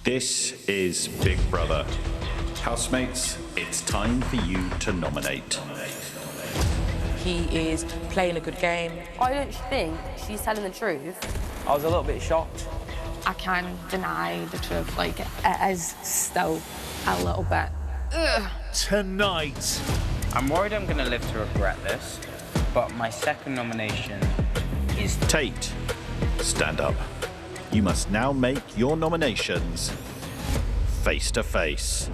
This is Big Brother. Housemates, it's time for you to nominate. He is playing a good game. I don't think she's telling the truth. I was a little bit shocked. I can't deny the truth, like, it is still a little bit. Ugh. Tonight. I'm worried I'm gonna live to regret this, but my second nomination is... Tate, stand up. You must now make your nominations face to face.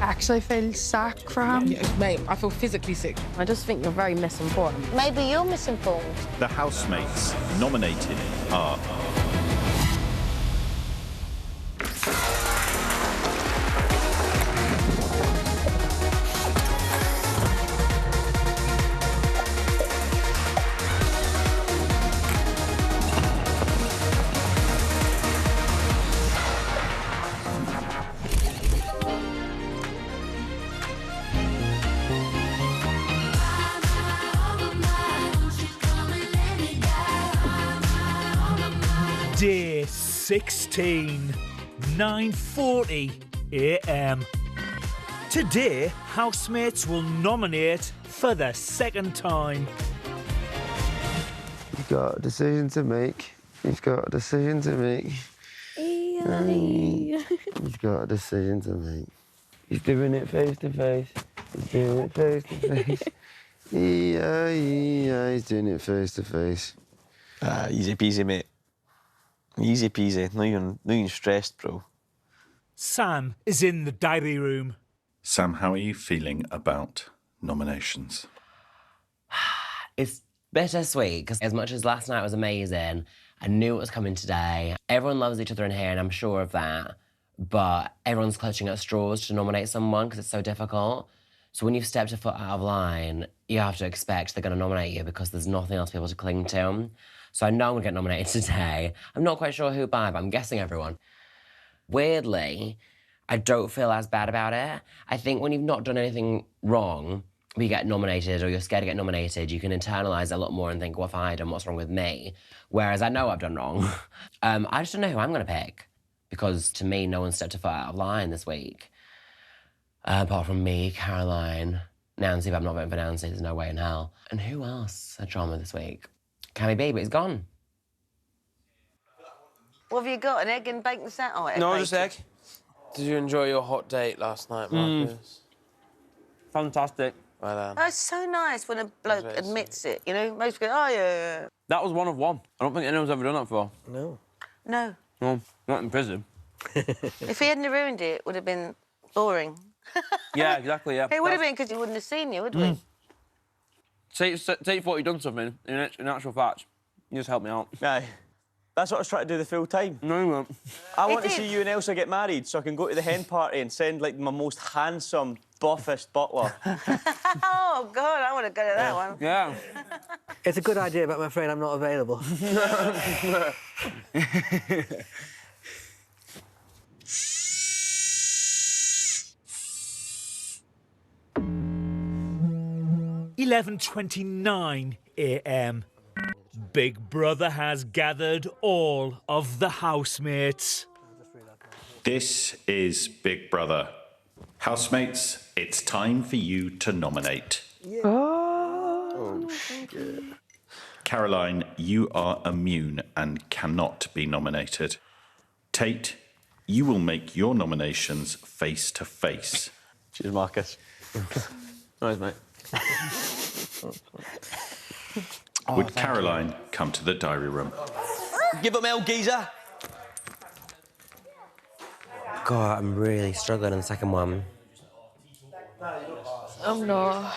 I actually feel sick for him. Yeah, mate, I feel physically sick. I just think you're very misinformed. Maybe you're misinformed. The housemates nominated are... Day-14, 9:40 a.m. Today, housemates will nominate for the second time. You've got a decision to make. You've got a decision to make. You've got a decision to make. He's doing it face to face. He's doing it face to face. Yeah, he's doing it face to face. Easy peasy, mate. Easy peasy. Not even stressed, bro. Sam is in the diary room. Sam, how are you feeling about nominations? It's bittersweet, because as much as last night was amazing, I knew it was coming today. Everyone loves each other in here, and I'm sure of that. But everyone's clutching at straws to nominate someone because it's so difficult. So when you've stepped a foot out of line, you have to expect they're going to nominate you because there's nothing else to be able to cling to. So I know I'm going to get nominated today. I'm not quite sure who by, but I'm guessing everyone. Weirdly, I don't feel as bad about it. I think when you've not done anything wrong, but you get nominated or you're scared to get nominated, you can internalise a lot more and think, what have I done? What's wrong with me? Whereas I know I've done wrong. I just don't know who I'm going to pick because to me, no one stepped a foot out of line this week. Apart from me, Caroline, Nancy, but I'm not voting for Nancy, there's no way in hell. And who else had drama this week? Cammy B, but he's gone. What have you got, an egg and bacon sandwich? No, just egg. Did you enjoy your hot date last night, Marcus? Fantastic. Well done. Oh, it's so nice when a bloke admits it, you know? Most people go, oh, yeah. That was one of one. I don't think anyone's ever done that before. No. No. No, not in prison. If he hadn't ruined it, it would have been boring. Yeah, exactly, yeah. It would have been because he wouldn't have seen you, would we? Take what you've done something, in actual fact. You just helped me out. Aye. That's what I was trying to do the full time. No, you won't. I want to see you and Elsa get married so I can go to the hen party and send, like, my most handsome, buffest butler. Oh, God, I want to go to that one. Yeah. It's a good idea, but I'm afraid I'm not available. 11:29 a.m. Big Brother has gathered all of the housemates. This is Big Brother. Housemates, it's time for you to nominate. Yeah. Oh, shit. Caroline, you are immune and cannot be nominated. Tate, you will make your nominations face to face. Cheers, Marcus. Nice, mate. Would Caroline come to the diary room? Give up, Mel Geezer. God, I'm really struggling in the second one. Oh, no.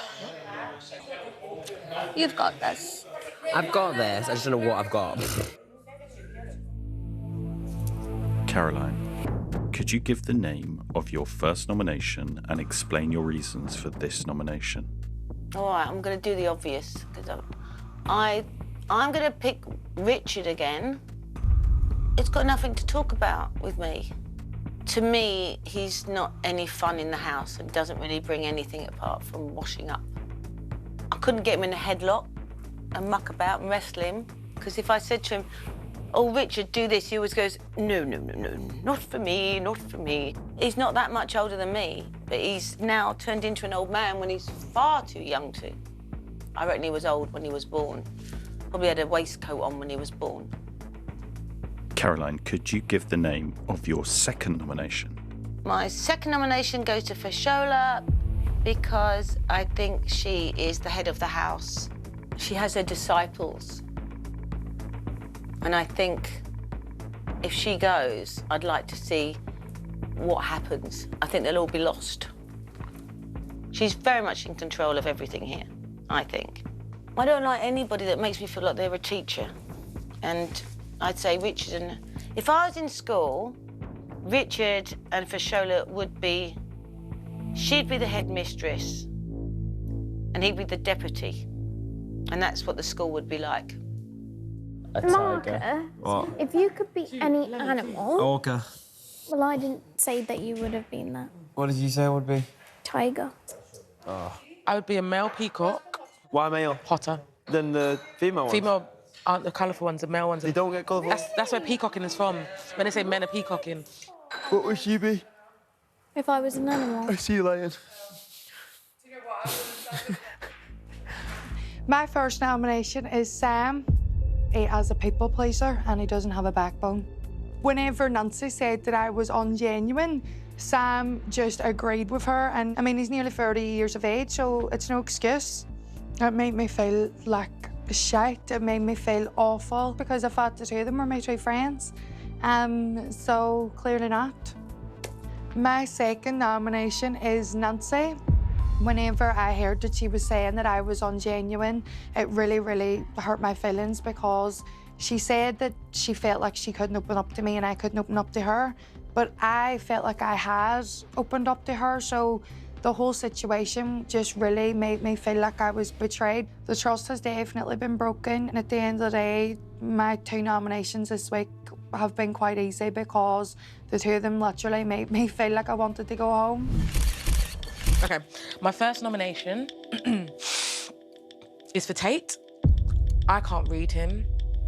You've got this. I've got this, I just don't know what I've got. Caroline, could you give the name of your first nomination and explain your reasons for this nomination? All right, I'm going to do the obvious, because I'm going to pick Richard again. It's got nothing to talk about with me. To me, he's not any fun in the house and doesn't really bring anything apart from washing up. I couldn't get him in a headlock and muck about and wrestle him, because if I said to him, oh, Richard, do this. He always goes, no, no, no, no, not for me, not for me. He's not that much older than me, but he's now turned into an old man when he's far too young to. I reckon he was old when he was born. Probably had a waistcoat on when he was born. Caroline, could you give the name of your second nomination? My second nomination goes to Fashola because I think she is the head of the house. She has her disciples. And I think if she goes, I'd like to see what happens. I think they'll all be lost. She's very much in control of everything here, I think. I don't like anybody that makes me feel like they're a teacher. And I'd say Richard and... If I was in school, Richard and Fashola would be... She'd be the headmistress, and he'd be the deputy. And that's what the school would be like. A Marcus, tiger. What? if you could be any animal... Orca. Well, I didn't say that you would have been that. What did you say it would be? Tiger. Oh. I would be a male peacock. Why male? Hotter. Than the female ones? Female aren't the colourful ones, the male ones. They don't get colourful? That's where peacocking is from. When they say men are peacocking. What would you be? If I was an animal. A sea lion. My first nomination is Sam. He has a people pleaser and he doesn't have a backbone. Whenever Nancy said that I was ungenuine, Sam just agreed with her. And I mean, he's nearly 30 years of age, so it's no excuse. It made me feel like shite. It made me feel awful because I thought the two of them were my two friends. So clearly not. My second nomination is Nancy. Whenever I heard that she was saying that I was ungenuine, it really, really hurt my feelings because she said that she felt like she couldn't open up to me and I couldn't open up to her. But I felt like I had opened up to her, so the whole situation just really made me feel like I was betrayed. The trust has definitely been broken, and at the end of the day, my two nominations this week have been quite easy because the two of them literally made me feel like I wanted to go home. Okay, my first nomination is for Tate. I can't read him.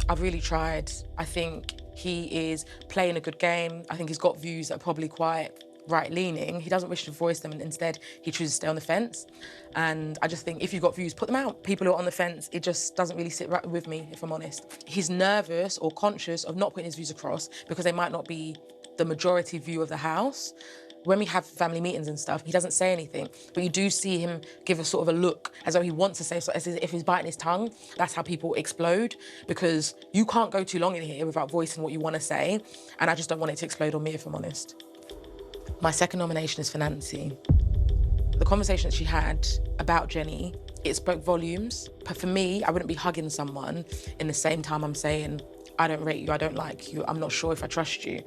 I've really tried. I think he is playing a good game. I think he's got views that are probably quite right-leaning. He doesn't wish to voice them, and instead he chooses to stay on the fence. And I just think if you've got views, put them out. People who are on the fence, it just doesn't really sit right with me, if I'm honest. He's nervous or conscious of not putting his views across because they might not be the majority view of the house. When we have family meetings and stuff, he doesn't say anything, but you do see him give a sort of a look as though he wants to say, as if he's biting his tongue. That's how people explode, because you can't go too long in here without voicing what you want to say, and I just don't want it to explode on me, if I'm honest. My second nomination is for Nancy. The conversation that she had about Jenny, it spoke volumes. But for me, I wouldn't be hugging someone in the same time I'm saying, I don't rate you, I don't like you, I'm not sure if I trust you.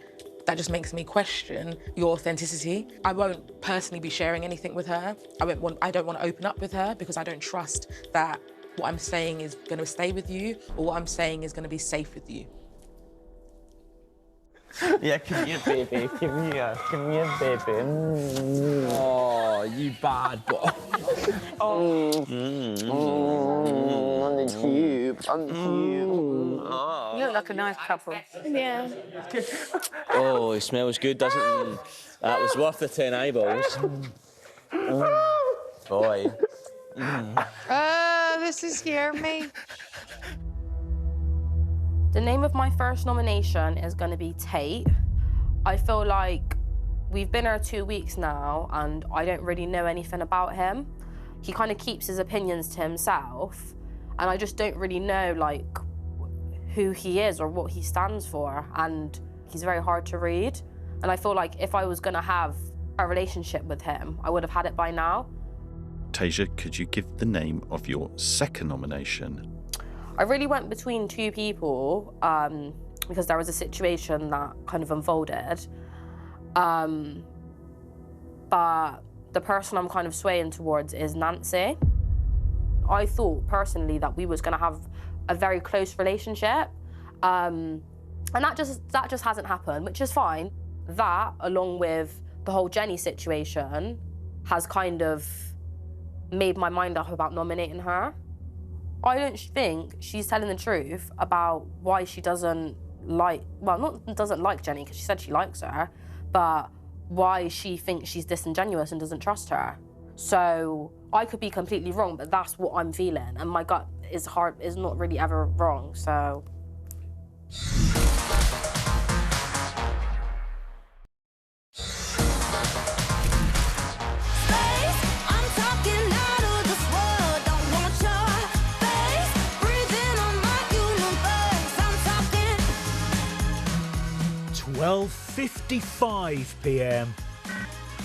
That just makes me question your authenticity. I won't personally be sharing anything with her. I don't want to open up with her because I don't trust that what I'm saying is going to stay with you or what I'm saying is going to be safe with you. Yeah, come here, baby. Come here, baby. Oh, you bad boy. On the tube, on the tube. You look like a nice couple. Yeah. Oh, it smells good, doesn't it? That was worth the 10 eyeballs. Boy. This is scaring me. The name of my first nomination is going to be Tate. I feel like we've been here 2 weeks now and I don't really know anything about him. He kind of keeps his opinions to himself and I just don't really know like who he is or what he stands for, and he's very hard to read. And I feel like if I was going to have a relationship with him, I would have had it by now. Tasia, could you give the name of your second nomination? I really went between two people because there was a situation that kind of unfolded. But the person I'm kind of swaying towards is Nancy. I thought personally that we was going to have a very close relationship. And that just hasn't happened, which is fine. That, along with the whole Jenny situation, has kind of made my mind up about nominating her. I don't think she's telling the truth about why she doesn't like, well, not doesn't like Jenny, because she said she likes her, but why she thinks she's disingenuous and doesn't trust her. So I could be completely wrong, but that's what I'm feeling, and my gut is not really ever wrong, so. I'm talking out of this world, don't want your face, breathing on my universe. I'm talking 12:55 p.m.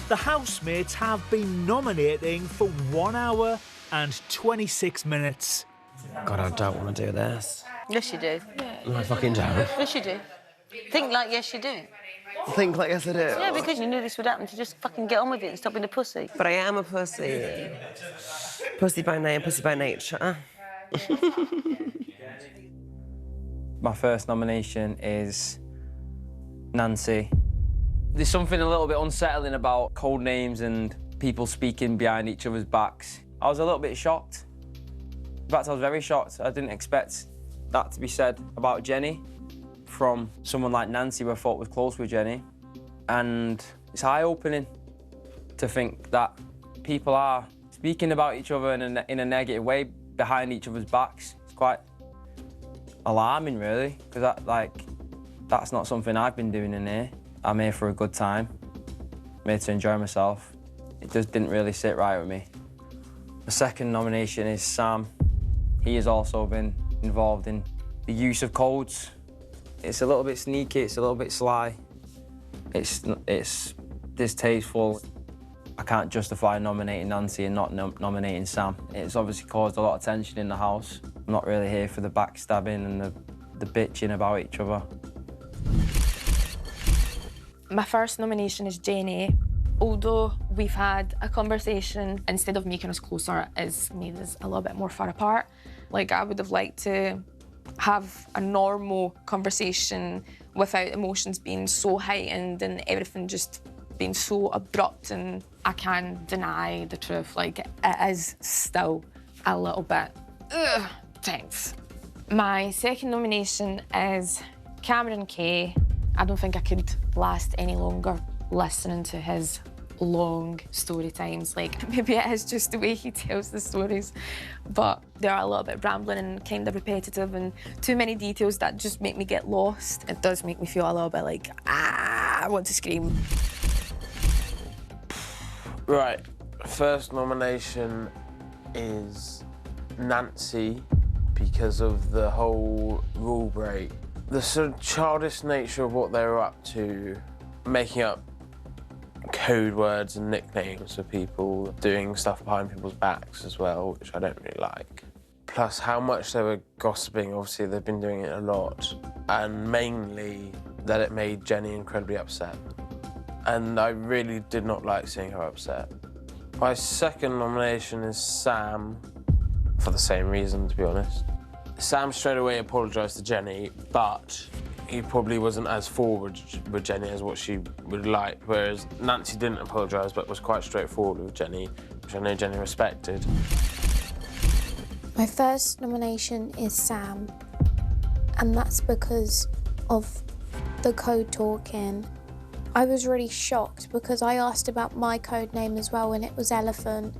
The housemates have been nominating for 1 hour and 26 minutes. God, I don't want to do this. Yes, you do. No, I fucking don't. Yes, you do. Think like yes, you do. Think like yes, I do. Yeah, because you knew this would happen, to just fucking get on with it and stop being a pussy. But I am a pussy. Pussy by name, pussy by nature. My first nomination is Nancy. There's something a little bit unsettling about code names and people speaking behind each other's backs. I was a little bit shocked. In fact, I was very shocked. I didn't expect that to be said about Jenny from someone like Nancy, who I thought was close with Jenny. And it's eye-opening to think that people are speaking about each other in a negative way behind each other's backs. It's quite alarming, really, because that's not something I've been doing in here. I'm here for a good time. I'm here to enjoy myself. It just didn't really sit right with me. The second nomination is Sam. He has also been involved in the use of codes. It's a little bit sneaky, it's a little bit sly. It's distasteful. I can't justify nominating Nancy and not nominating Sam. It's obviously caused a lot of tension in the house. I'm not really here for the backstabbing and the bitching about each other. My first nomination is Jenny. Although we've had a conversation, instead of making us closer, it's made us a little bit more far apart. Like, I would have liked to have a normal conversation without emotions being so heightened and everything just being so abrupt, and I can't deny the truth. Like, it is still a little bit tense. My second nomination is Cameron Kay. I don't think I could last any longer listening to his long story times. Like, maybe it is just the way he tells the stories, but they are a little bit rambling and kind of repetitive and too many details that just make me get lost. It does make me feel a little bit like, I want to scream. Right, first nomination is Nancy because of the whole rule break. The sort of childish nature of what they were up to, making up code words and nicknames for people, doing stuff behind people's backs as well, which I don't really like. Plus how much they were gossiping, obviously they've been doing it a lot, and mainly that it made Jenny incredibly upset. And I really did not like seeing her upset. My second nomination is Sam, for the same reason, to be honest. Sam straight away apologised to Jenny, but he probably wasn't as forward with Jenny as what she would like, whereas Nancy didn't apologise but was quite straightforward with Jenny, which I know Jenny respected. My first nomination is Sam, and that's because of the code talking. I was really shocked because I asked about my code name as well, and it was Elephant,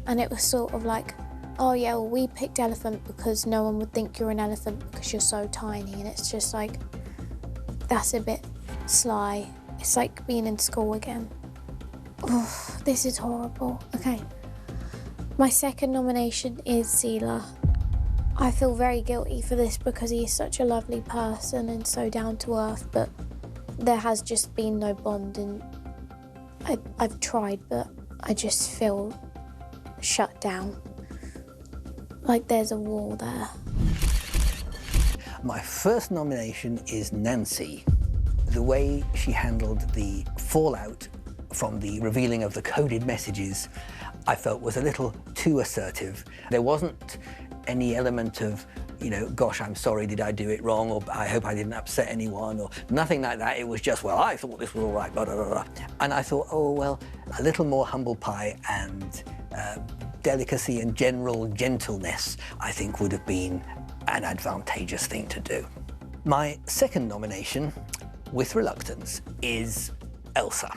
and it was sort of like, oh yeah, well, we picked Elephant because no one would think you're an elephant because you're so tiny, and it's just like, that's a bit sly. It's like being in school again. Oh, this is horrible. Okay. My second nomination is Seela. I feel very guilty for this because he is such a lovely person and so down to earth, but there has just been no bond, and I've tried, but I just feel shut down. Like there's a wall there. My first nomination is Nancy. The way she handled the fallout from the revealing of the coded messages, I felt was a little too assertive. There wasn't any element of, you know, gosh, I'm sorry, did I do it wrong, or I hope I didn't upset anyone, or nothing like that. It was just, well, I thought this was all right, blah, blah, blah, blah. And I thought, oh, well, a little more humble pie and delicacy and general gentleness, I think, would have been an advantageous thing to do. My second nomination, with reluctance, is Elsa.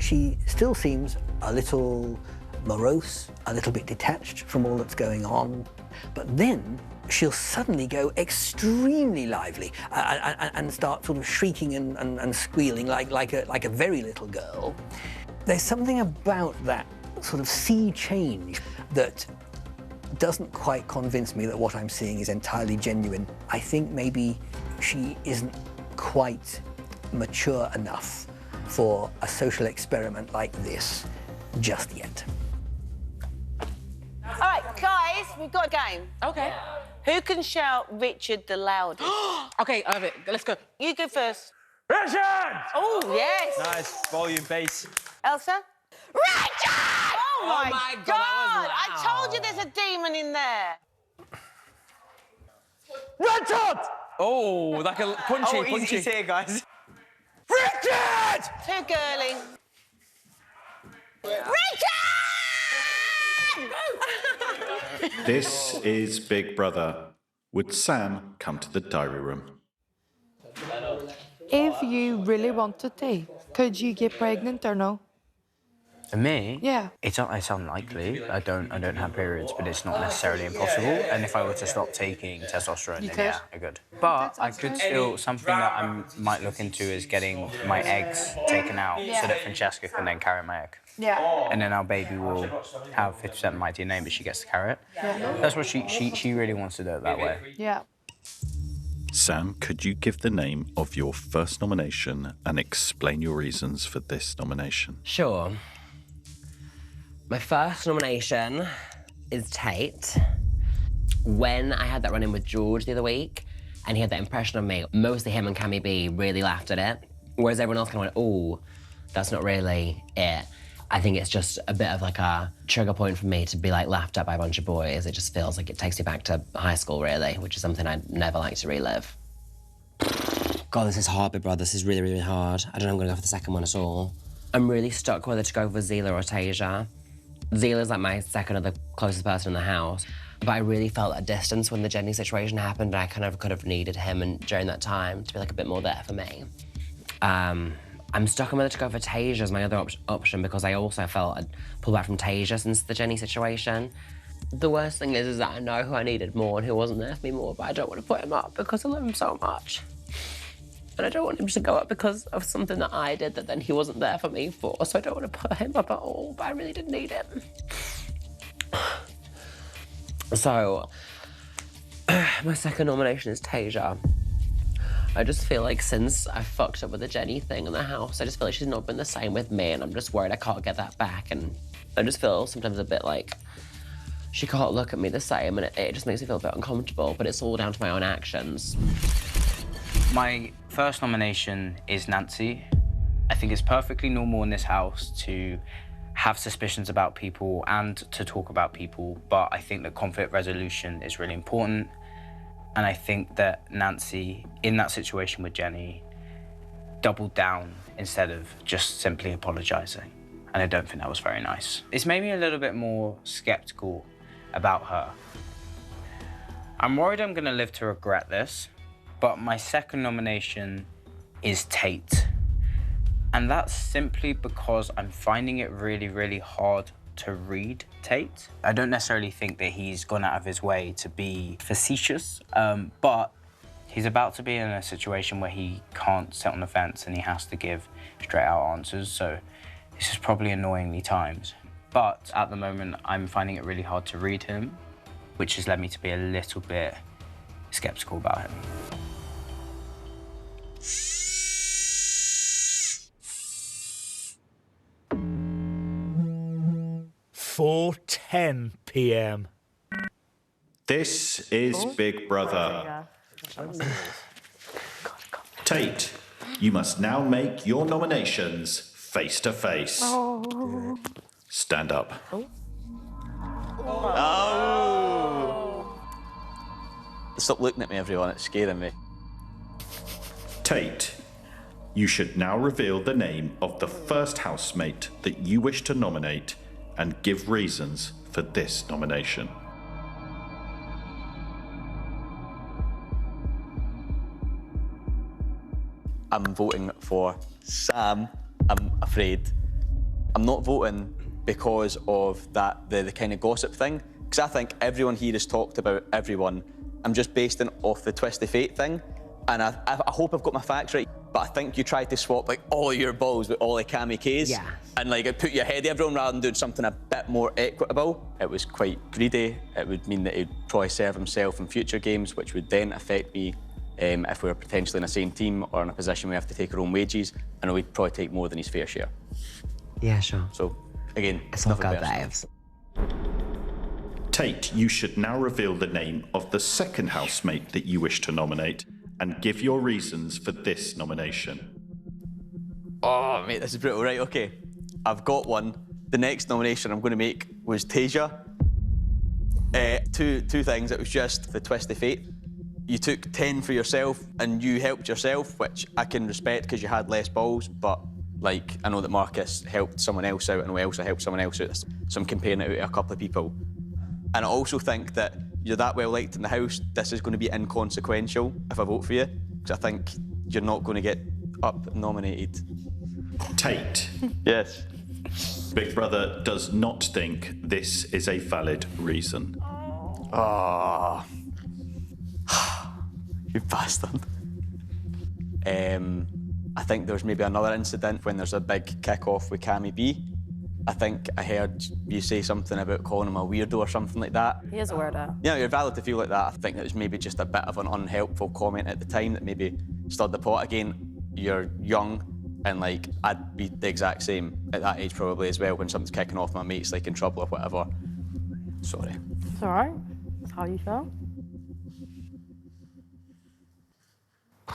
She still seems a little morose, a little bit detached from all that's going on, but then she'll suddenly go extremely lively and start sort of shrieking and squealing like a very little girl. There's something about that sort of sea change that doesn't quite convince me that what I'm seeing is entirely genuine. I think maybe she isn't quite mature enough for a social experiment like this just yet. All right, guys, we've got a game. Okay. Who can shout Richard the loudest? Okay, I love it. Let's go. You go first. Richard! Oh, yes. Nice. Volume, bass. Elsa? Richard! Oh, my God, God! that was I told you there's a demon in there. Richard! Oh, like a punchy, punchy. Easy here, guys. Richard! Too girly. Richard! This is Big Brother. Would Sam come to the diary room? If you really wanted to, could you get pregnant or no? For me, Yeah. it's unlikely. I don't have periods, but it's not necessarily impossible. And if I were to stop taking testosterone, You then could. yeah, I could. But I could still, something that I might look into is getting my eggs taken out so that Francesca can then carry my egg. Yeah. And then our baby will have 50% of my DNA, but she gets to carry it. Yeah. That's what she really wants to do it that way. Yeah. Sam, could you give the name of your first nomination and explain your reasons for this nomination? Sure. My first nomination is Tate. When I had that run-in with George the other week, and he had that impression of me, mostly him and Cammy B really laughed at it, whereas everyone else kind of went, oh, that's not really it. I think it's just a bit of like a trigger point for me to be like laughed at by a bunch of boys. It just feels like it takes me back to high school, really, which is something I'd never like to relive. God, this is hard, Big Brother. This is really, really hard. I don't know if I'm gonna go for the second one at all. I'm really stuck whether to go for Zila or Tasia. Zila's like my second or the closest person in the house, but I really felt a distance when the Jenny situation happened, and I kind of could have needed him and during that time to be like a bit more there for me. I'm stuck on whether to go for Tasia as my other option because I also felt I'd pulled back from Tasia since the Jenny situation. The worst thing is that I know who I needed more and who wasn't there for me more, but I don't want to put him up because I love him so much. And I don't want him to go up because of something that I did that then he wasn't there for me for, so I don't want to put him up at all, but I really did need him. So, my second nomination is Tasia. I just feel like since I fucked up with the Jenny thing in the house, I just feel like she's not been the same with me, and I'm just worried I can't get that back, and I just feel sometimes a bit like she can't look at me the same, and it just makes me feel a bit uncomfortable, but it's all down to my own actions. My first nomination is Nancy. I think it's perfectly normal in this house to have suspicions about people and to talk about people, but I think that conflict resolution is really important. And I think that Nancy, in that situation with Jenny, doubled down instead of just simply apologizing. And I don't think that was very nice. It's made me a little bit more skeptical about her. I'm worried I'm gonna live to regret this, but my second nomination is Tate. And that's simply because I'm finding it really, really hard to read Tate. I don't necessarily think that he's gone out of his way to be facetious, but he's about to be in a situation where he can't sit on the fence and he has to give straight out answers, so this is probably annoyingly timed. But at the moment, I'm finding it really hard to read him, which has led me to be a little bit skeptical about him. (4:10 p.m.) This is Big Brother. Tate, you must now make your nominations face to face. Oh. Stand up. Oh! Stop looking at me, everyone. It's scaring me. Tate, you should now reveal the name of the first housemate that you wish to nominate and give reasons for this nomination. I'm voting for Sam, I'm afraid. I'm not voting because of that, the kind of gossip thing, because I think everyone here has talked about everyone. I'm just basing off the twisty fate thing, and I hope I've got my facts right, but I think you tried to swap like all of your balls with all the Cammy K's, and like it put you ahead of everyone rather than doing something a bit more equitable. It was quite greedy. It would mean that he'd probably serve himself in future games, which would then affect me if we were potentially in the same team or in a position where we have to take our own wages. I know he'd probably take more than his fair share. Yeah, sure. So, again, it's all good, personal. babes. Tate, you should now reveal the name of the second housemate that you wish to nominate and give your reasons for this nomination. Oh, mate, this is brutal. Right, OK. I've got one. The next nomination I'm going to make was Tasia. Two things. It was just the twisty fate. You took 10 for yourself and you helped yourself, which I can respect because you had less balls, but like, I know that Marcus helped someone else out and we also helped someone else out, so I'm comparing it out to a couple of people. And I also think that you're that well liked in the house, this is going to be inconsequential if I vote for you, because I think you're not going to get up nominated. Tate. Yes. Big Brother does not think this is a valid reason. Oh. You bastard. I think there's maybe another incident when there's a big kick-off with Cammy B. I think I heard you say something about calling him a weirdo or something like that. He is a weirdo. Yeah, you're valid to feel like that. I think it was maybe just a bit of an unhelpful comment at the time that maybe stirred the pot. Again, you're young and like I'd be the exact same at that age probably as well when something's kicking off, my mate's like in trouble or whatever. Sorry. It's all right. That's how you feel.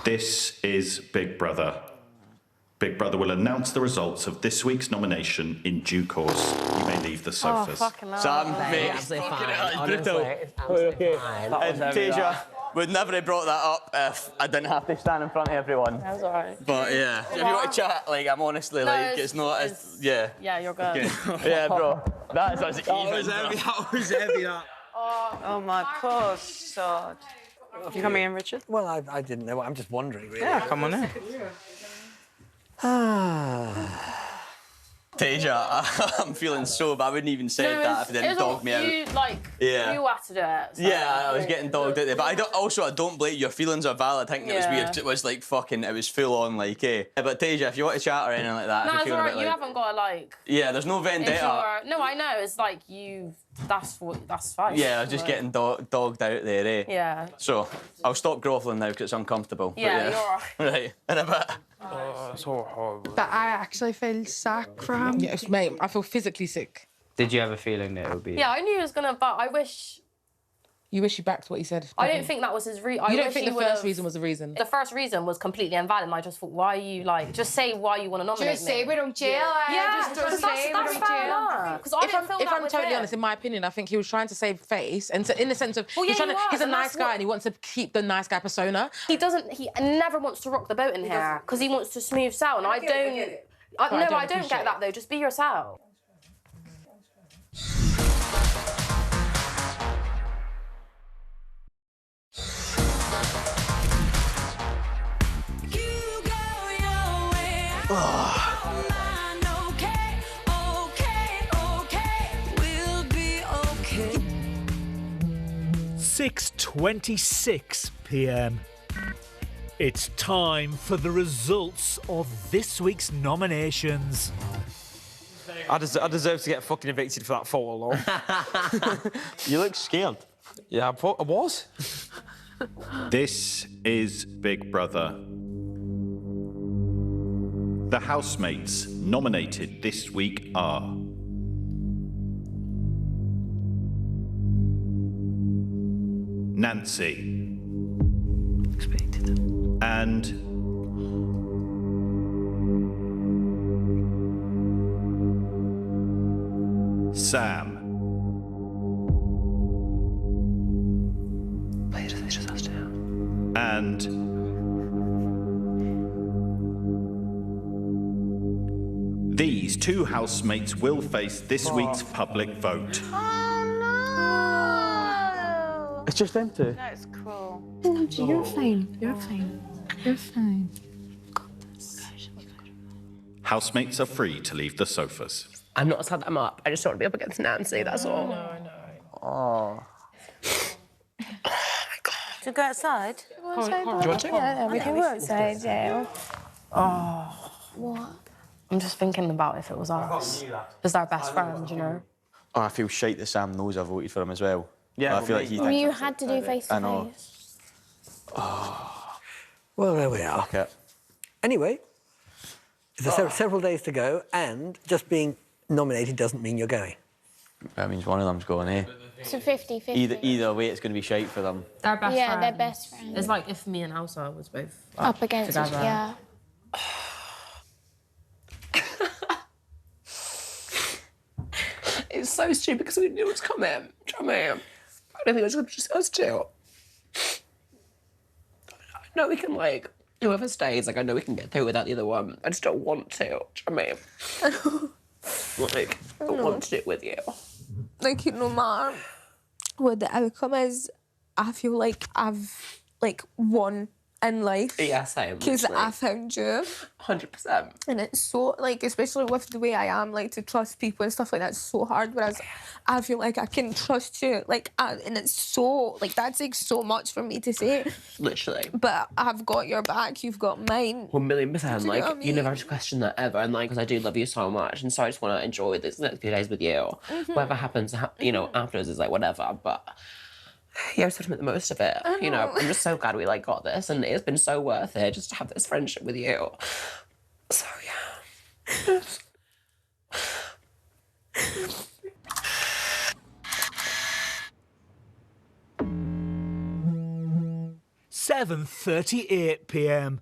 This is Big Brother. Big Brother will announce the results of this week's nomination in due course. You may leave the sofas. Sam, mate, absolutely fine. it's Honestly, brutal. it's absolutely fine. And Tasia would never have brought that up if I didn't have to stand in front of everyone. That's all right. But yeah, if you want to chat, like I'm honestly like it's not as yeah. Yeah, you're good. Okay. Yeah, bro. That's as even. That was heavy, that. Oh my poor sod. You coming in, Richard? Well, I didn't know. I'm just wondering, really. Yeah, come on in. Tasia, I'm feeling so bad. I wouldn't even say that if they didn't dog me out. You had to do it. So Yeah, I was getting dogged out there. But I don't blame you. Your feelings are valid. I think it was weird. It was like fucking, it was full on like, eh. But Tasia, if you want to chat or anything like that, No, if it's you're feeling a alright. bit You like... haven't got to like. Yeah, there's no vendetta. No, I know. It's like that's fine. Yeah, I was just getting dogged out there, eh? Yeah. So, I'll stop grovelling now because it's uncomfortable. Yeah, but you're alright. Right, in a bit. Oh, that's so horrible. But I actually feel sick for him. Yes, mate, I feel physically sick. Did you have a feeling that it would be? Yeah, I knew he was gonna, but I wish. You wish you backed what he said. I don't think that was his reason. You don't think the first reason was the reason? The first reason was completely invalid, and I just thought, why are you like? Just say why you want to nominate Just say we don't jail. Yeah, just don't say we that's don't fair jail. enough. Because I didn't feel If that I'm with totally him. honest, in my opinion, I think he was trying to save face, and so in the sense of Well, yeah, he's a and nice that's guy what- and he wants to keep the nice guy persona. He never wants to rock the boat in here because he wants to smooth sail, and I don't. But I don't I don't appreciate get that though. Just be yourself. Oh. 6:26 p.m. It's time for the results of this week's nominations. I deserve to get fucking evicted for that photo alone. You look scared. Yeah, I was. This is Big Brother. The housemates nominated this week are Nancy. Expected. And Sam. And these two housemates will face this week's public vote. It's just them two. That's cool. You're fine. You're fine. You're fine. Housemates are free to leave the sofas. I'm not sad that I'm up. I just don't want to be up against Nancy, that's all. I know. Oh. To go outside? Do you want to? Yeah, we can go outside, yeah. Oh. What? I'm just thinking about if it was us. Just our best friend, you know? Oh, I feel shite that Sam knows I voted for him as well. Yeah, I feel like he Well, thinks you I'm had to so do excited. face to I know. face. Well, there we are. Fuck it. Anyway, there's several days to go, and just being nominated doesn't mean you're going. That means one of them's going, eh? So 50-50. Either way, it's going to be shite for them. They're best Yeah, friends. they're best friends. It's like if me and Elsa was both Up against each together. yeah. It's so stupid because we knew it was coming. Do you know what I mean? I don't think it was just us two. I know we can, like, whoever stays, like, I know we can get through without the other one. I just don't want to. Do you know what I mean? Like, I want to do it with you. Like, no matter what the outcome is, I feel like I've, like, won in life. Yeah, same. Because literally. I found you. 100%. And it's so, like, especially with the way I am, like, to trust people and stuff like that, it's so hard. Whereas I feel like I can trust you, like, and it's so, like, that takes so much for me to say. Literally. But I've got your back, you've got mine. 1,000,000%. Do you know Like, what I mean? you never have to question that ever. And, like, because I do love you so much. And so I just want to enjoy this next few days with you. Whatever happens, you know, afterwards is like whatever. But yeah, I just have to make the most of it. I You know, know. I'm just so glad we, like, got this. And it's been so worth it just to have this friendship with you. So, yeah. 7:38 p.m.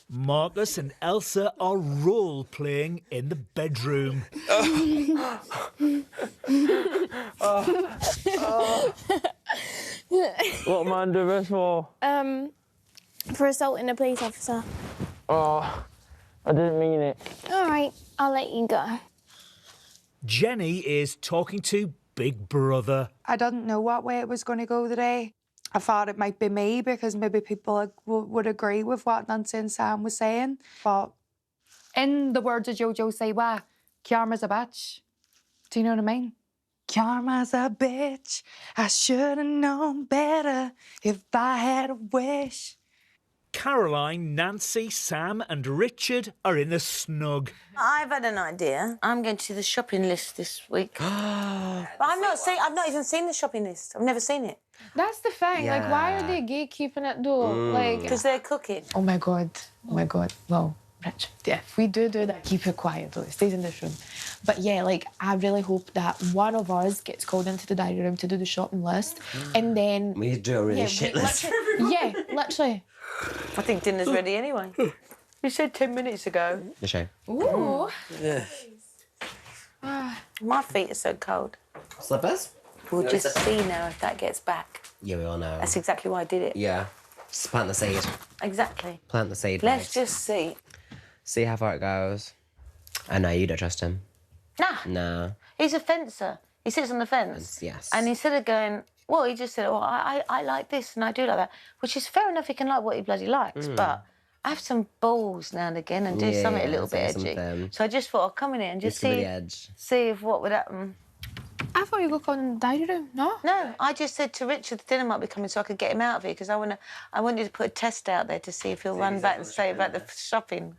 Marcus and Elsa are role-playing in the bedroom. What am I under arrest for? For assaulting a police officer. Oh, I didn't mean it. All right, I'll let you go. Jenny is talking to Big Brother. I didn't know what way it was going to go today. I thought it might be me because maybe people would agree with what Nancy and Sam was saying. But in the words of Jojo Siwa, Karma's a bitch. Do you know what I mean? Karma's a bitch. I should have known better if I had a wish. Caroline, Nancy, Sam and Richard are in the snug. I've had an idea. I'm going to the shopping list this week. But I've not even seen the shopping list. I've never seen it. That's the thing. Like, why are they gatekeeping it though? Like, Because they're cooking. Oh my God. Well, Rich, yeah, if we do that, keep it quiet though. It stays in this room. But yeah, like, I really hope that one of us gets called into the diary room to do the shopping list. And then... We need to do a really shit list. Yeah, literally. I think dinner's ready anyway. You said 10 minutes ago. The show. Ooh. Yeah. My feet are so cold. Slippers? We'll just see now if that gets back. Yeah, we all know. That's exactly why I did it. Yeah. Just plant the seed. Exactly. Plant the seed. Let's babes. just see. See how far it goes. I know you don't trust him. Nah, Nah. he's a fencer. He sits on the fence. Yes. And instead of going, well, he just said, well, I like this and I do like that, which is fair enough. He can like what he bloody likes, but I have some balls now and again and do something a little bit say edgy. something. So I just thought I'd come in here and just Give me see, the edge. see if what would happen. I thought you got called in the diary room, no? No, I just said to Richard the dinner might be coming so I could get him out of here because I wanted to put a test out there to see if he'll run back and say about the shopping.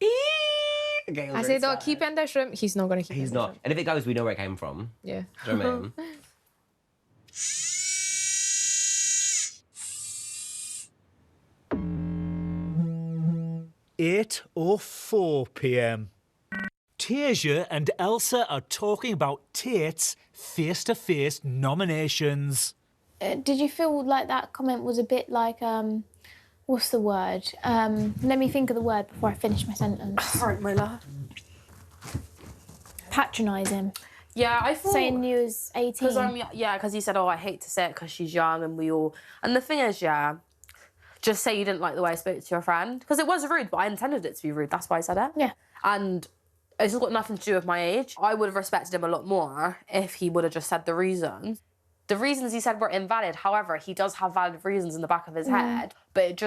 I said, oh, keep in this room. He's not going to keep He's in not. And if it goes, we know where it came from. Yeah. Do you know what I mean? 8:04 p.m. Tasia and Elsa are talking about Tate's face-to-face nominations. Did you feel like that comment was a bit like, what's the word? Let me think of the word before I finish my sentence. Hurt my love. Patronising. Yeah, I thought... Saying you was 18. Because he said, oh, I hate to say it because she's young and we all... And the thing is, yeah, just say you didn't like the way I spoke to your friend. Because it was rude, but I intended it to be rude. That's why I said it. Yeah. And it's got nothing to do with my age. I would have respected him a lot more if he would have just said the reasons. The reasons he said were invalid. However, he does have valid reasons in the back of his head, but it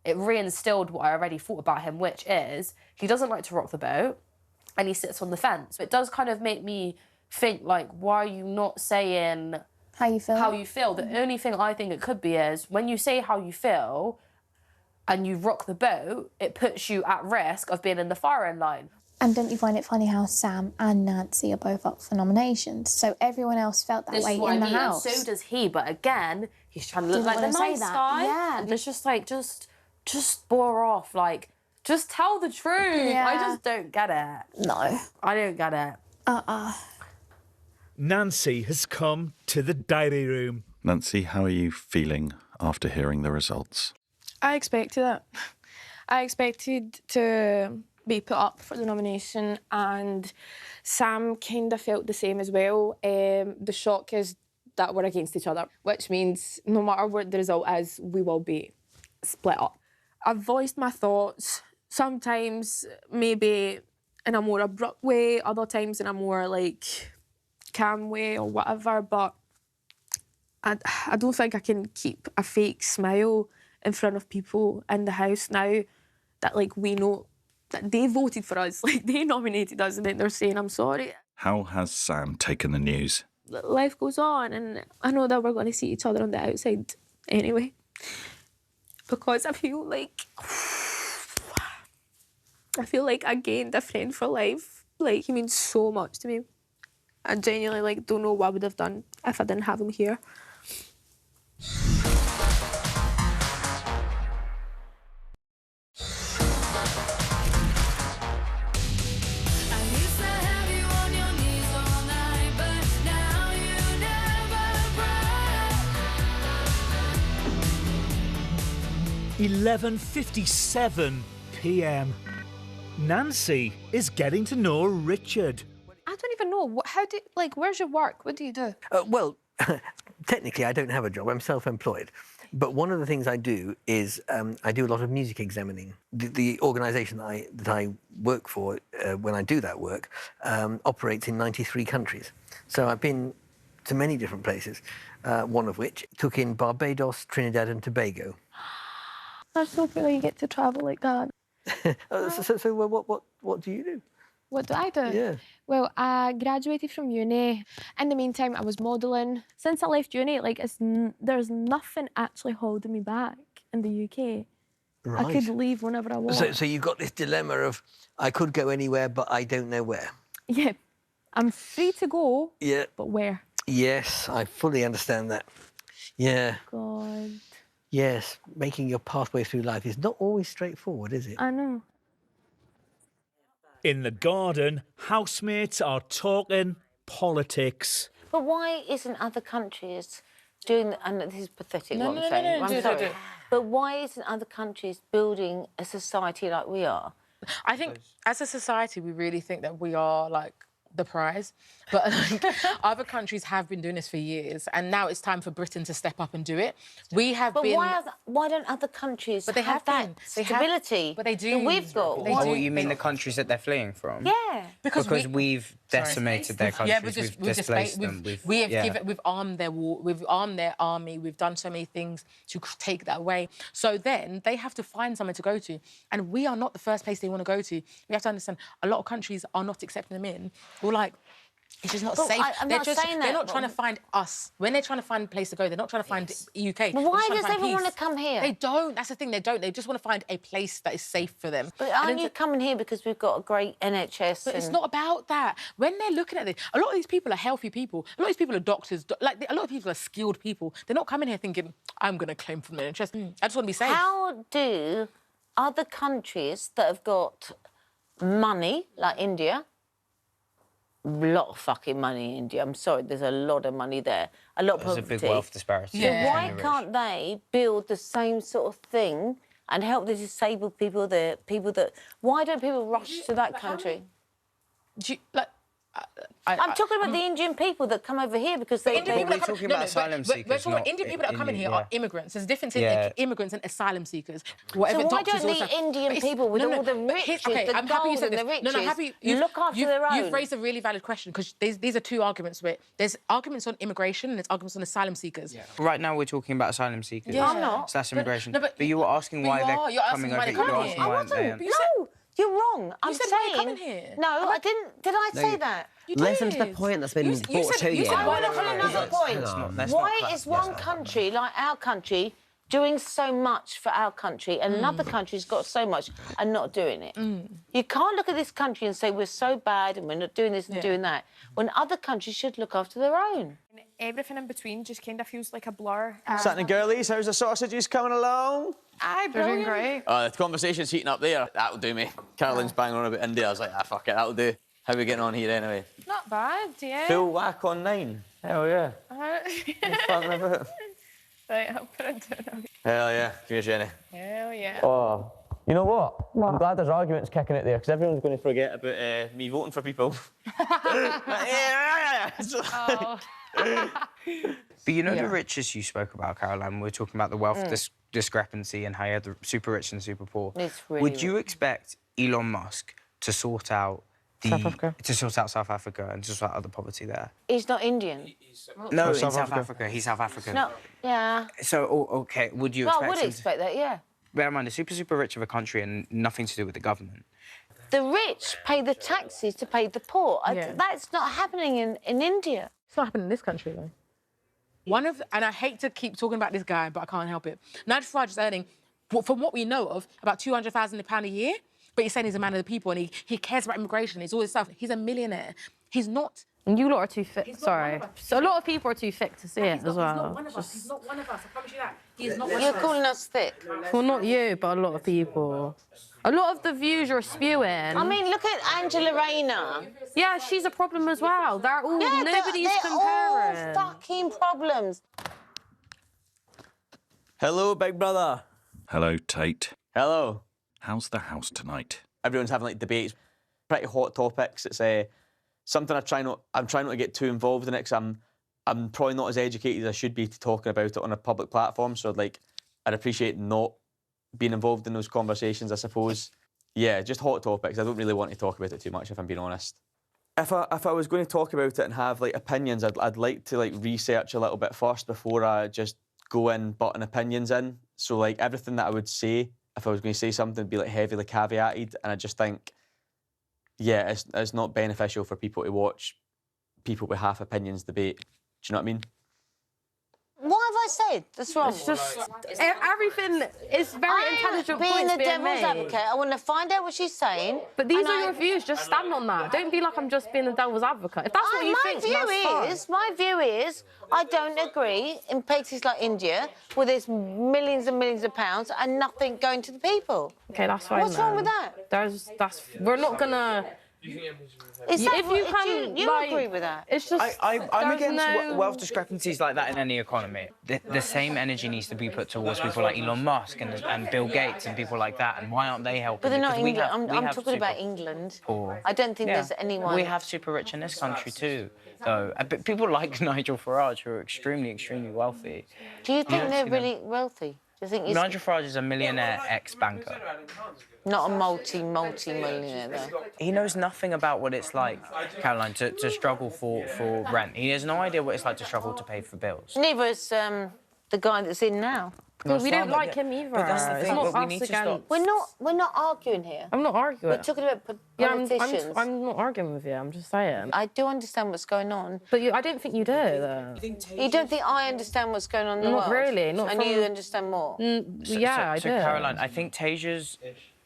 it re-instilled what I already thought about him, which is he doesn't like to rock the boat and he sits on the fence. It does kind of make me think, like, why are you not saying how you feel? How you feel. The only thing I think it could be is when you say how you feel and you rock the boat, it puts you at risk of being in the firing line. And don't you find it funny how Sam and Nancy are both up for nominations? So everyone else felt that way in the house. And so does he, but again, he's trying to look like the nice guy. Yeah. And it's just like, just bore off. Like, just tell the truth. Yeah. I just don't get it. No. I don't get it. Nancy has come to the diary room. Nancy, how are you feeling after hearing the results? I expected it. I expected to be put up for the nomination, and Sam kind of felt the same as well. The shock is that we're against each other, which means no matter what the result is, we will be split up. I've voiced my thoughts, sometimes maybe in a more abrupt way, other times in a more like calm way or whatever, but I don't think I can keep a fake smile in front of people in the house now that, like, we know that they voted for us, like, they nominated us, and then they're saying, I'm sorry. How has Sam taken the news? Life goes on, and I know that we're going to see each other on the outside anyway, because I feel like I gained a friend for life. Like, he means so much to me. I genuinely, like, don't know what I would have done if I didn't have him here. I 11:57 p.m. Nancy is getting to know Richard. I don't even know. Where's your work? What do you do? Well, technically, I don't have a job. I'm self-employed. But one of the things I do is I do a lot of music examining. The organisation that I work for, when I do that work, operates in 93 countries. So I've been to many different places, one of which took in Barbados, Trinidad and Tobago. That's so cool you get to travel like that. So what do you do? What do I do? Yeah. Well, I graduated from uni. In the meantime, I was modelling. Since I left uni, there's nothing actually holding me back in the UK. Right. I could leave whenever I want. So you've got this dilemma of, I could go anywhere, but I don't know where. Yeah, I'm free to go. Yeah. But where? Yes, I fully understand that. Yeah. God. Yes, making your pathway through life is not always straightforward, is it? I know. In the garden, housemates are talking politics. But why isn't other countries doing... And this is pathetic, No, what no, I'm saying. no, I'm do sorry. it. But why isn't other countries building a society like we are? I think as a society, we really think that we are, like, the prize. But other countries have been doing this for years, and now it's time for Britain to step up and do it. We have But been... why don't other countries But they have that stability but they do. that we've got? What you mean the countries that they're fleeing from? Yeah. Because we've decimated their countries, we've displaced them. We've armed their war, we've armed their army, we've done so many things to take that away. So then they have to find somewhere to go to, and we are not the first place they want to go to. We have to understand a lot of countries are not accepting them in. We're like, it's just not But safe. I'm not saying that, They're not but- trying to find us. When they're trying to find a place to go, they're not trying to find UK. But why does everyone want to come here? They don't. That's the thing. They don't. They just want to find a place that is safe for them. But aren't you coming here because we've got a great NHS? But it's not about that. When they're looking at this, a lot of these people are healthy people. A lot of these people are doctors. A lot of people are skilled people. They're not coming here thinking, I'm going to claim from the NHS. I just want to be safe. How do other countries that have got money, like India, a lot of fucking money in India, I'm sorry, there's a lot of money there, a lot of There's a poverty. big wealth disparity. So why can't they build the same sort of thing and help the disabled people, the people that... Why don't people rush to that country? I'm talking about the Indian people that come over here because they... Indian people we're that come, talking no, about no, asylum but seekers, we're talking about not Indian people that are coming here yeah. are immigrants. There's a difference in Yeah. immigrants and asylum seekers. Whatever So why doctors don't the also- Indian But it's- people with all the but riches, the I'm happy you gold said and the this. No, riches, happy look after their own? You've raised a really valid question because these are two arguments. There's arguments on immigration and there's arguments on asylum seekers. Right now we're talking about asylum seekers. Yeah. I'm not. Slash immigration. No, but you were asking but why you they're are. You're asking coming why over. they're You're coming asking here. why I they wasn't. No, you're wrong. I'm said saying... why they're coming here. No, I didn't. Did I say that? Listen to the point that's been brought to you. I want to put another point. That's Why not is one country like our country doing so much for our country and another country's got so much and not doing it? You can't look at this country and say we're so bad and we're not doing this and doing that when other countries should look after their own. Everything in between just kind of feels like a blur. Saturday girlies, how's the sausages coming along? Aye, brilliant. Great. The conversation's heating up there. That'll do me. Caroline's banging on about India. I was like, fuck it, that'll do. How are we getting on here anyway? Not bad, yeah. Full whack on 9. Hell yeah. Fucking about. Right, I'll put it down. Hell yeah. Come here, Jenny. Hell yeah. Oh, you know what? I'm glad there's arguments kicking out there because everyone's going to forget about me voting for people. Oh. But you know the riches you spoke about, Caroline? We were talking about the wealth discrepancy and how you had the super rich and the super poor. It's really Would you expect Elon Musk to sort out South Africa and to sort out other poverty there? He's not Indian. No, in South Africa. He's South African. No, yeah. So, okay, would you Well, expect I would him expect that, yeah. bear in mind, they're super rich of a country and nothing to do with the government. The rich pay the taxes to pay the poor. That's not happening in India. It's not happening in this country, though. And I hate to keep talking about this guy, but I can't help it. Nigel Farage is earning, from what we know of, about £200,000 a year. But he's saying he's a man of the people and he cares about immigration. He's all this stuff. He's a millionaire. He's not. And you lot are too thick. Sorry. So a lot of people are too thick to see it as well. He's not one of us. He's not one of us. I promise you that. He's not one of You're us. calling us thick. Well, not you, but a lot of people. A lot of the views you're spewing. I mean, look at Angela Rayner. Yeah, she's a problem as well. They're all nobody's they're comparing. all fucking problems. Hello, big brother. Hello, Tate. Hello. How's the house tonight? Everyone's having like debates, pretty hot topics. It's something I'm trying not to get too involved in it because I'm probably not as educated as I should be to talking about it on a public platform. So I'd appreciate not being involved in those conversations, I suppose. Yeah, just hot topics. I don't really want to talk about it too much, if I'm being honest. If I was going to talk about it and have opinions, I'd like to research a little bit first before I just go in butting opinions in. So everything that I would say, if I was going to say something, would be heavily caveated, and I just think, yeah, it's not beneficial for people to watch people with half opinions debate. Do you know what I mean? What have I said that's wrong? It's just everything is very intelligent being points the being devil's made. advocate. I want to find out what she's saying. But these are your views. Just stand on that. Don't be like I'm just being the devil's advocate. If that's what you think, that's fine. My view is, I don't agree in places like India where there's millions and millions of pounds and nothing going to the people. Okay, that's fine. What's wrong with that? We're not gonna. Is that if you can, you agree with that? It's just. I'm there's against no... wealth discrepancies like that in any economy. The same energy needs to be put towards people like Elon Musk and Bill Gates and people like that. And why aren't they helping? But they're not Because we England. have- we I'm have talking super about England. poor. I don't think there's anyone. We have super rich in this country too, though. But people like Nigel Farage who are extremely Do wealthy. you think don't they're see them. really wealthy? Do you think he's Nigel Farage is a millionaire ex-banker. not a multi-millionaire though? He knows nothing about what it's like, Caroline, to struggle for rent. He has no idea what it's like to struggle to pay for bills. Neither is the guy that's in now. Yeah, we don't like him either. But that's the It's thing, not but we us need to against- stop. We're not arguing here. I'm not arguing. We're talking about Yeah, politicians. I'm not arguing with you. I'm just saying. I do understand what's going on. But I don't think you do, though. You don't think I understand what's going on in the Not world? really, not And from- you understand more? Yeah, I so do. Caroline, I think Tasia's...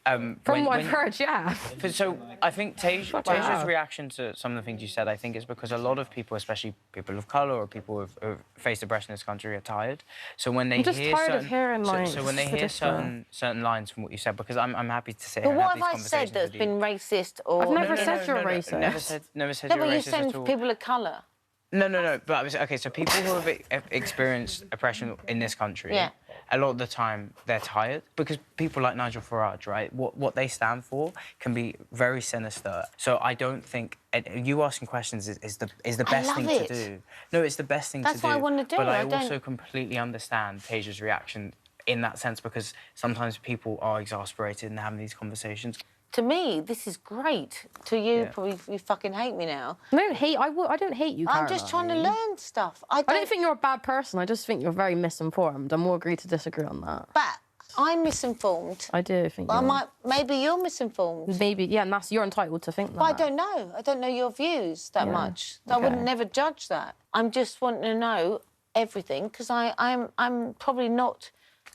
From what I've heard, yeah. So I think Tasia's reaction to some of the things you said, I think, is because a lot of people, especially people of colour or people who've faced oppression in this country, are tired. So when they I'm just hear tired of certain, hearing, like, so when they hear certain lines from what you said, because I'm happy to say. But what have have I these said conversations that's with you. been racist or... I've never said you're racist. Never said No, you're but you racist send at all. people of colour. No. But okay, so people who have experienced oppression in this country, Yeah. a lot of the time they're tired because people like Nigel Farage, right? What they stand for can be very sinister. So I don't think you asking questions is the best thing to do. No, it's the best thing to do. That's what I want to do. But I also completely understand Tasia's reaction in that sense because sometimes people are exasperated and having these conversations. To me, this is great. To you, probably you fucking hate me now. I don't hate. I don't hate you, I'm just trying to learn stuff. I don't think you're a bad person. I just think you're very misinformed, and we'll agree to disagree on that. But I'm misinformed. I do think. Well, maybe you're misinformed. Maybe, yeah, and you're entitled to think that. But I don't know. I don't know your views that much. I wouldn't never judge that. I'm just wanting to know everything because I'm probably not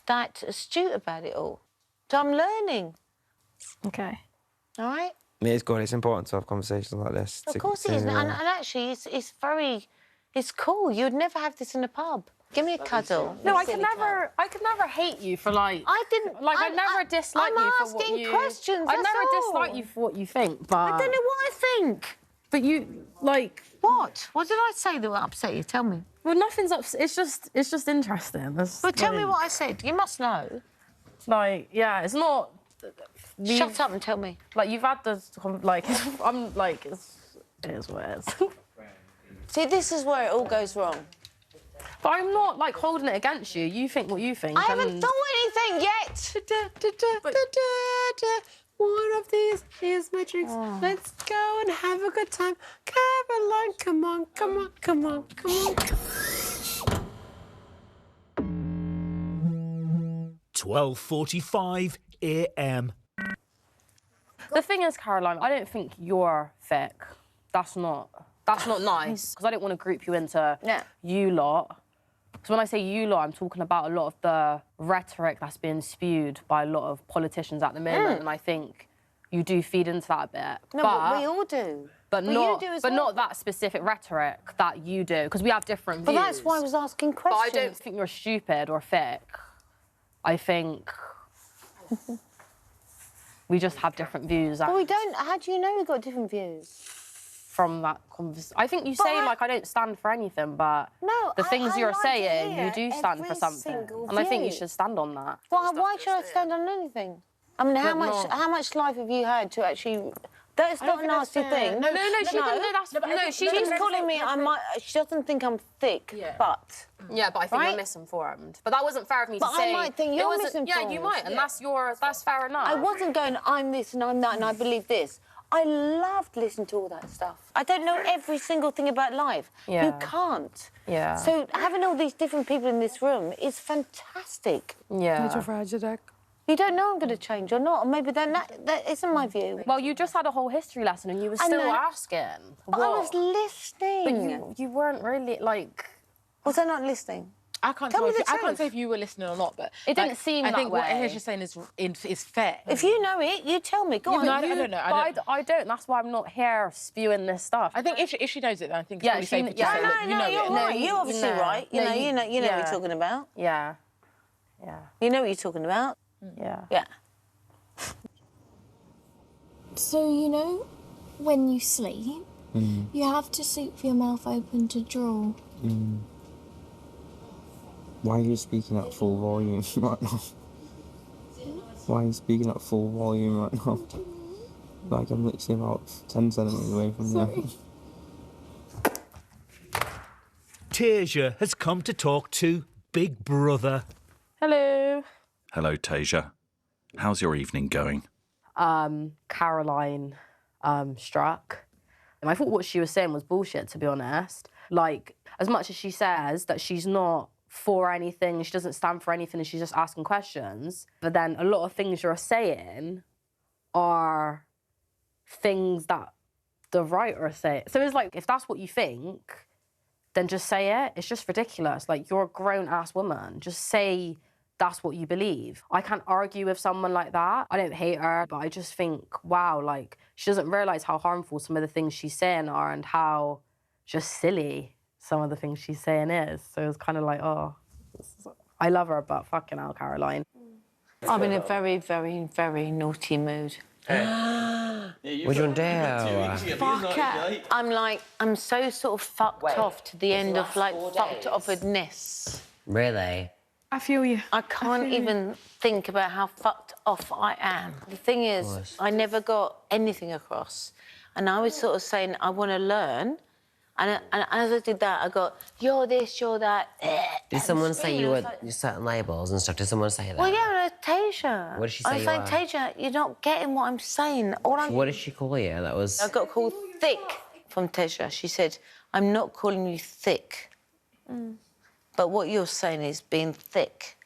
that astute about it all. So I'm learning. Okay. All right? It's good. It's important to have conversations like this. Of course it is. And actually, it's cool. You'd never have this in a pub. Give me a cuddle. No, I could never hate you for like. I didn't. Like I never dislike you for what you. I'm asking questions. I never dislike you for what you think, but I don't know what I think. But you like what? What did I say that would upset you? Tell me. Well, nothing's upset. It's just interesting. Well, tell me what I said. You must know. Like, yeah, it's not. Shut up and tell me. Like you've had this, like I'm like it is what it is. See, this is where it all goes wrong. But I'm not like holding it against you. You think what you think. I haven't thought anything yet. One of these is my drinks. Let's go and have a good time. Caroline, come on, come on, come on, come on. 12:45 a.m. The thing is, Caroline, I don't think you're thick. That's not nice, because I don't want to group you into you lot. So when I say you lot, I'm talking about a lot of the rhetoric that's being spewed by a lot of politicians at the moment, and I think you do feed into that a bit. No, but we all do. But you do as well. not that specific rhetoric that you do, because we have different views. But that's why I was asking questions. But I don't think you're stupid or thick. I think we just have different views. But we don't. How do you know we've got different views? From that conversation, I think you say like I don't stand for anything, but the things you're saying, you do stand for something, and I think you should stand on that. Well, why should I stand on anything? I mean, how much life have you had to actually? That's not a nasty thing. No, she's calling me. She doesn't think I'm thick, but. Yeah, but I think you're misinformed. But that wasn't fair of me to say. But I might think you're misinformed. Yeah, you might, and that's fair enough. I wasn't going, I'm this and I'm that and I believe this. I loved listening to all that stuff. I don't know every single thing about life. Yeah. You can't. Yeah. So having all these different people in this room is fantastic. Yeah. You don't know I'm going to change or not, or maybe that isn't my view. Well, you just had a whole history lesson and you were still asking. But I was listening. But you weren't really, like... Was I not listening? I can't say if you were listening or not, but it didn't seem that way. I think what Aisha's saying is fair. If you know it, you tell me. Go on. No, I don't know. I don't. That's why I'm not here spewing this stuff. I think if she knows it, then I think it's really safe to say, look, you know you're it. right. You're obviously right. You know what you're talking about. Yeah. Yeah. You know what you're talking about. Yeah. Yeah. So, you know, when you sleep, you have to sleep with your mouth open to draw. Why are you speaking at full volume right now? Why are you speaking at full volume right now? Like, I'm literally about 10 centimetres away from you. Tasia has come to talk to Big Brother. Hello. Hello, Tasia. How's your evening going? Caroline struck. And I thought what she was saying was bullshit, to be honest. Like, as much as she says that she's not for anything, she doesn't stand for anything, and she's just asking questions, but then a lot of things you're saying are things that the writer say. So it's like, if that's what you think, then just say it. It's just ridiculous. Like, you're a grown-ass woman. Just say that's what you believe. I can't argue with someone like that. I don't hate her, but I just think, wow, like, she doesn't realise how harmful some of the things she's saying are and how just silly some of the things she's saying is. So it's kind of like, oh, I love her, but fucking hell, Caroline. I'm in a very, very, very naughty mood. Would you dare? Fuck it. I'm so sort of fucked off to the end of, like, fucked offedness. Really? I feel you. I can't even think about how fucked off I am. The thing is, I never got anything across. And I was sort of saying, I want to learn. And as I did that, I got, you're this, you're that. Did someone say you were certain labels and stuff? Did someone say that? Well, yeah, Tasia. What did she say I was you saying, are? Tasia, you're not getting what I'm saying. What did she call you? That was... I got called thick from Tasia. She said, I'm not calling you thick. But what you're saying is being thick.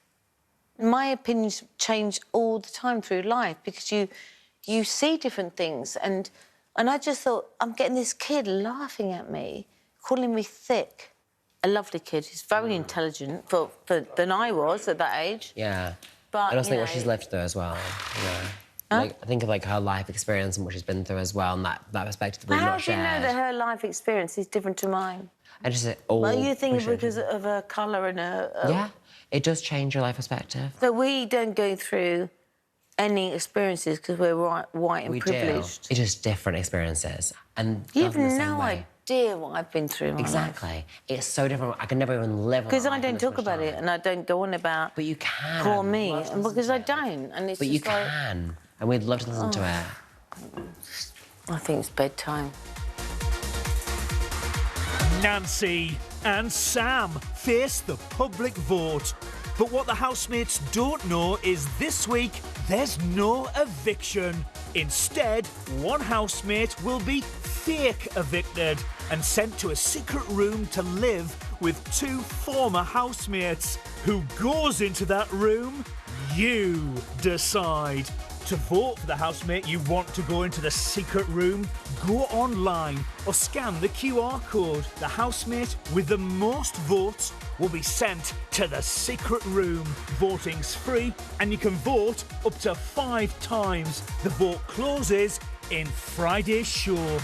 My opinions change all the time through life because you see different things. And I just thought, I'm getting this kid laughing at me, calling me thick. A lovely kid. He's very intelligent than I was at that age. Yeah. But, I also think you what know- she's lived through as well. Yeah. Like, I think of like her life experience and what she's been through as well, and that perspective that But we've how not do you know shared. that her life experience is different to mine? I just all. Well, you think appreciate because of her colour and her... Yeah, it does change your life perspective. So we don't go through any experiences because we're white and We privileged. do. It's just different experiences, and You've done the same no way. idea what I've been through in my life. Exactly. It's so different. I can never even live. Because I don't talk about it and I don't go on about. But you can. Poor me, and because I don't, and it's But you just like. can, and we'd love to listen to it. I think it's bedtime. Nancy and Sam face the public vote. But what the housemates don't know is this week there's no eviction. Instead, one housemate will be fake evicted and sent to a secret room to live with two former housemates. Who goes into that room? You decide. To vote for the housemate you want to go into the secret room, go online or scan the QR code. The housemate with the most votes will be sent to the secret room. Voting's free and you can vote up to 5 times. The vote closes in Friday's show.